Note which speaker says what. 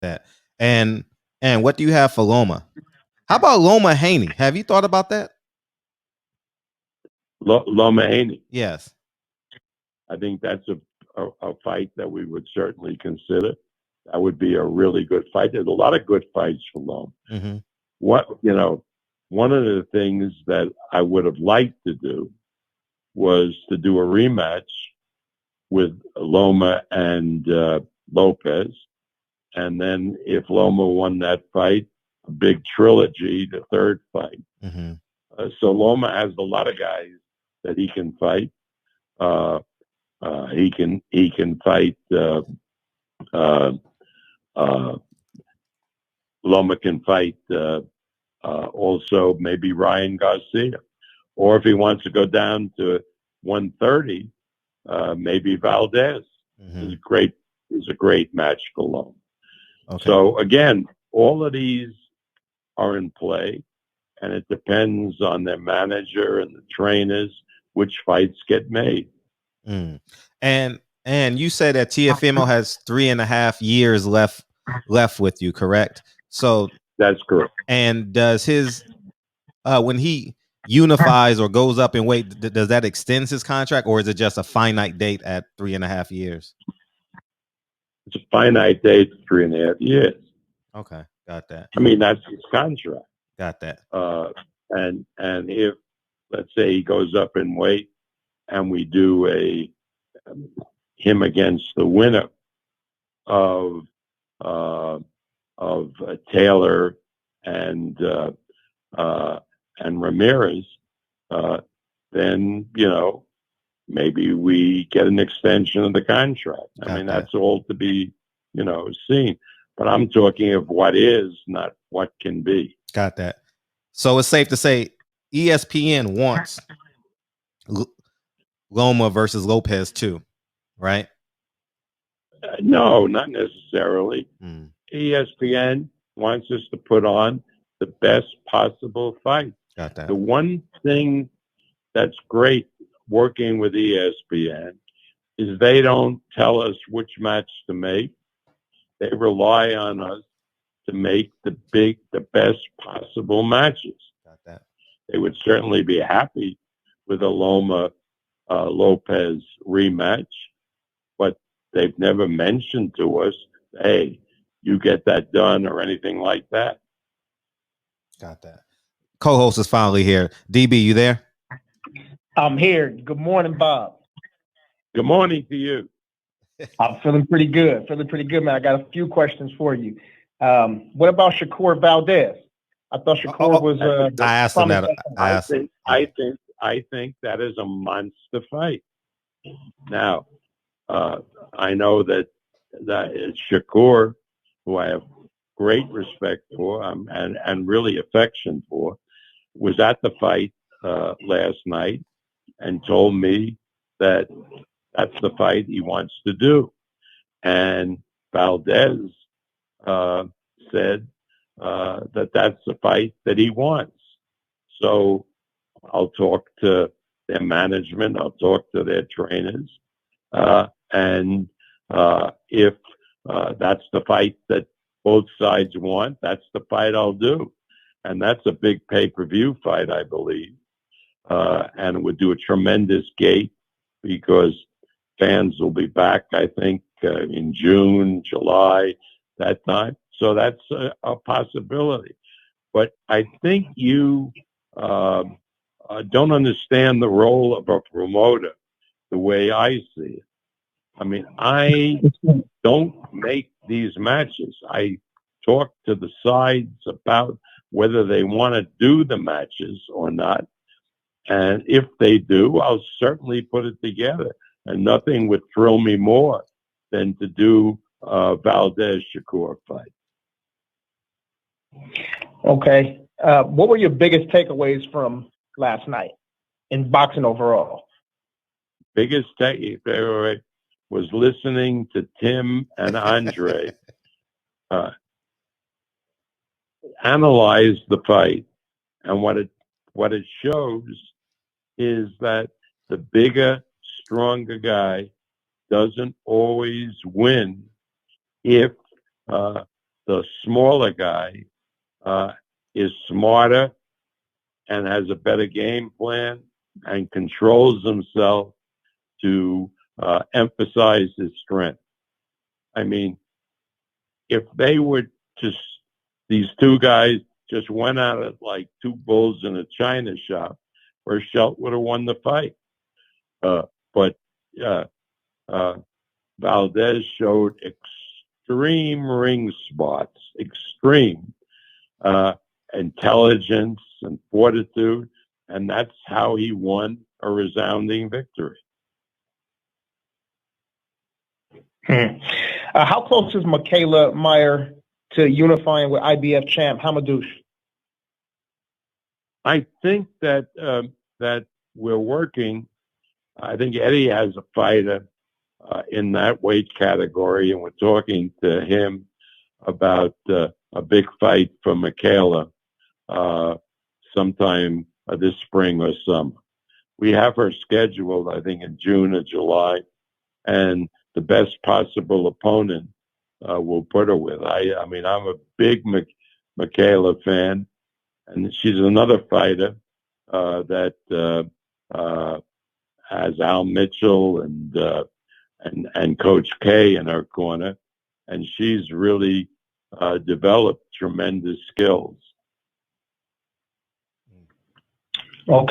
Speaker 1: That and what do you have for Loma? How about Loma Haney? Have you thought about that?
Speaker 2: Loma Haney.
Speaker 1: Yes.
Speaker 2: I think that's a fight that we would certainly consider. That would be a really good fight. There's a lot of good fights for Loma.
Speaker 1: Mm-hmm.
Speaker 2: One of the things that I would have liked to do was to do a rematch with Loma and Lopez. And then if Loma won that fight, a big trilogy, the third fight.
Speaker 1: Mm-hmm.
Speaker 2: So Loma has a lot of guys that he can fight. He can fight. Loma can fight also maybe Ryan Garcia, or if he wants to go down to 130, maybe Valdez.
Speaker 1: Mm-hmm.
Speaker 2: Is a great match for Loma.
Speaker 1: Okay.
Speaker 2: So again, all of these are in play, and it depends on their manager and the trainers which fights get made.
Speaker 1: Mm. And you said that Tefimo has 3.5 years left with you, correct? So
Speaker 2: That's correct.
Speaker 1: and does his when he unifies or goes up in weight, does that extend his contract, or is it just a finite date at 3.5 years?
Speaker 2: It's a finite date, 3.5 years.
Speaker 1: Okay, got that.
Speaker 2: I mean, that's his contract.
Speaker 1: Got that.
Speaker 2: And if, let's say, he goes up in weight, and we do him against the winner of Taylor and Ramirez, then maybe we get an extension of the contract. I mean, that's all to be seen. But I'm talking of what is, not what can be.
Speaker 1: Got that. So it's safe to say ESPN wants Loma versus Lopez too, right?
Speaker 2: No, not necessarily. ESPN wants us to put on the best possible fight.
Speaker 1: Got that.
Speaker 2: The one thing that's great working with ESPN is they don't tell us which match to make. They rely on us to make the best possible matches.
Speaker 1: Got that.
Speaker 2: They would certainly be happy with a Loma Lopez rematch, but they've never mentioned to us, hey, you get that done or anything like that.
Speaker 1: Got that. Co-host is finally here. DB, you there?
Speaker 3: I'm here. Good morning, Bob.
Speaker 2: Good morning to you.
Speaker 3: I'm feeling pretty good. Man. I got a few questions for you. What about Shakur Valdez? I thought Shakur was.
Speaker 1: I asked him that.
Speaker 2: I think that is a monster fight. Now, I know that Shakur, who I have great respect for and really affection for, was at the fight last night and told me that that's the fight he wants to do. And Valdez said that that's the fight that he wants. So I'll talk to their management. I'll talk to their trainers. And if that's the fight that both sides want, that's the fight I'll do. And that's a big pay-per-view fight, I believe. And it would do a tremendous gate because fans will be back, I think, in June, July, that time. So that's a possibility. But I think you don't understand the role of a promoter the way I see it. I mean, I don't make these matches. I talk to the sides about whether they want to do the matches or not. And if they do, I'll certainly put it together. And nothing would thrill me more than to do a Valdez Shakur fight.
Speaker 3: Okay. What were your biggest takeaways from last night in boxing overall?
Speaker 2: Biggest takeaway was listening to Tim and Andre analyze the fight. And what it shows is that the bigger, stronger guy doesn't always win if the smaller guy is smarter and has a better game plan and controls himself to emphasize his strength. I mean, if they were just, these two guys just went at it like two bulls in a china shop, Burchelt would have won the fight. But Valdez showed extreme ring smarts, extreme intelligence and fortitude, and that's how he won a resounding victory.
Speaker 3: How close is Michaela Meyer to unifying with IBF champ Hamadouch?
Speaker 2: I think that that we're working. I think Eddie has a fighter in that weight category, and we're talking to him about a big fight for Michaela sometime this spring or summer. We have her scheduled, I think, in June or July, and the best possible opponent we'll put her with. I mean, I'm a big Michaela fan, and she's another fighter that has Al Mitchell and Coach K in her corner, and she's really developed tremendous skills.